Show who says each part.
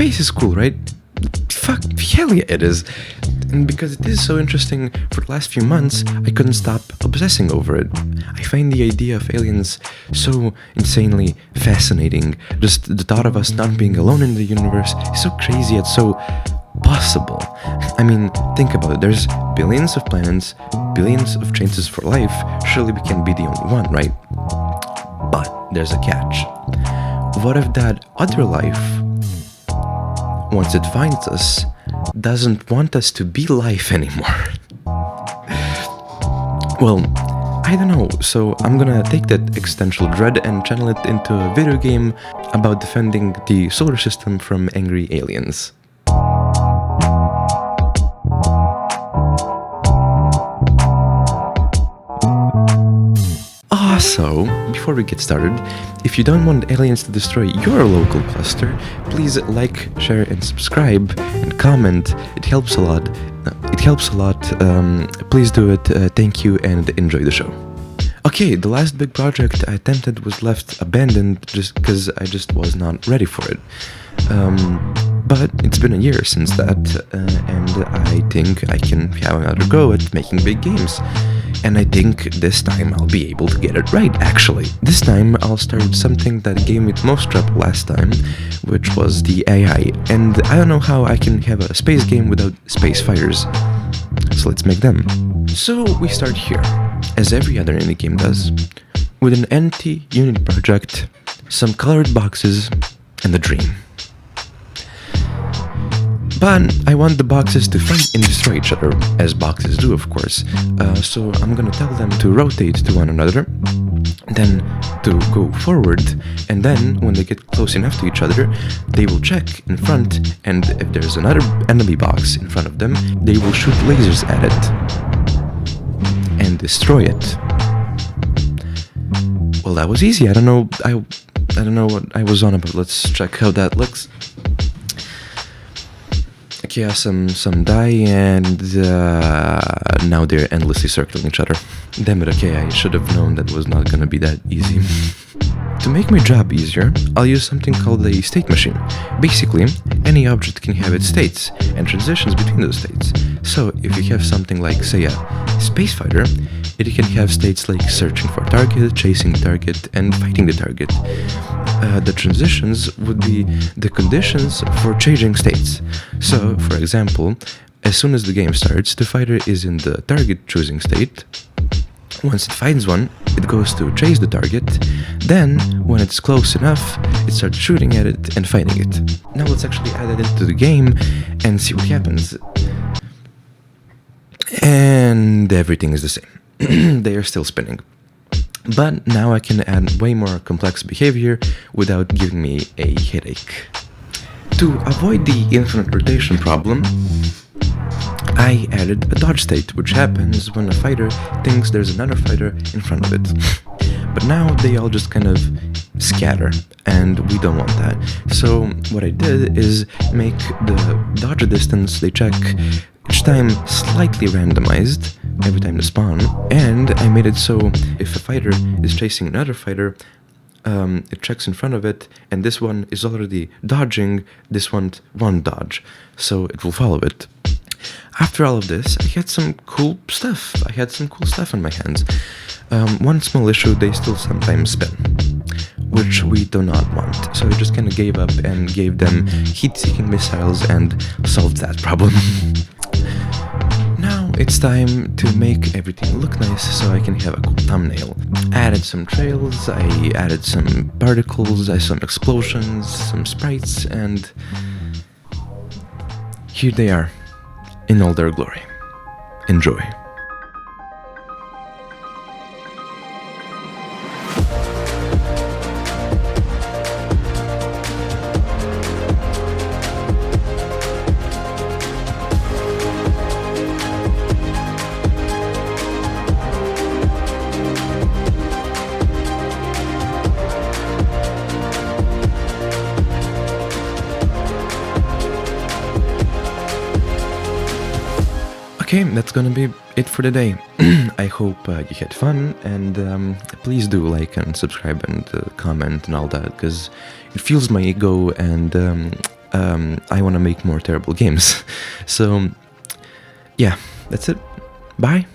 Speaker 1: space is cool, right? Fuck, hell yeah, it is. And because it is so interesting, for the last few months, I couldn't stop obsessing over it. I find the idea of aliens so insanely fascinating. Just the thought of us not being alone in the universe is so crazy yet so possible. I mean, think about it. There's billions of planets, billions of chances for life. Surely we can't be the only one, right? But there's a catch. What if that other life, once it finds us, doesn't want us to be life anymore? Well, I don't know, so I'm gonna take that existential dread and channel it into a video game about defending the solar system from angry aliens. Also, before we get started, if you don't want aliens to destroy your local cluster, please like, share and subscribe and comment. It helps a lot. Please do it. Thank you and enjoy the show. Okay, the last big project I attempted was left abandoned just because I just was not ready for it. But it's been a year since that, and I think I can have another go at making big games. And I think this time I'll be able to get it right, actually. This time I'll start with something that gave me the most trouble last time, which was the AI. And I don't know how I can have a space game without space fighters. So let's make them. So we start here, as every other indie game does, with an empty Unity project, some colored boxes, and a dream. But I want the boxes to fight and destroy each other, as boxes do, of course. So I'm gonna tell them to rotate to one another, then to go forward, and then when they get close enough to each other, they will check in front, and if there's another enemy box in front of them, they will shoot lasers at it and destroy it. Well, that was easy. I don't know what I was on about. Let's check how that looks. Okay, some die, and now they're endlessly circling each other. Damn it, okay, I should have known that was not gonna be that easy. To make my job easier, I'll use something called a state machine. Basically, any object can have its states and transitions between those states. So, if you have something like, say, a space fighter, it can have states like searching for a target, chasing the target, and fighting the target. The transitions would be the conditions for changing states. So, for example, as soon as the game starts, the fighter is in the target choosing state. Once it finds one, it goes to chase the target. Then, when it's close enough, it starts shooting at it and fighting it. Now let's actually add it into the game and see what happens. And everything is the same. They are still spinning. But now I can add way more complex behavior without giving me a headache. To avoid the infinite rotation problem, I added a dodge state, which happens when a fighter thinks there's another fighter in front of it. But now they all just kind of scatter, and we don't want that. So what I did is make the dodge distance they check each time slightly randomized every time they spawn, and I made it so if a fighter is chasing another fighter, it checks in front of it, and this one is already dodging, this one won't dodge, so it will follow it. After all of this, I had some cool stuff. On my hands. One small issue, they still sometimes spin, which we do not want. So I just kind of gave up and gave them heat-seeking missiles and solved that problem. Now it's time to make everything look nice so I can have a cool thumbnail. I added some trails, I added some particles, some explosions, some sprites, and here they are in all their glory. Enjoy. Okay, that's gonna be it for the day. I hope you had fun, and please do like and subscribe and comment and all that, because it fuels my ego, and I want to make more terrible games. So yeah, that's it. Bye.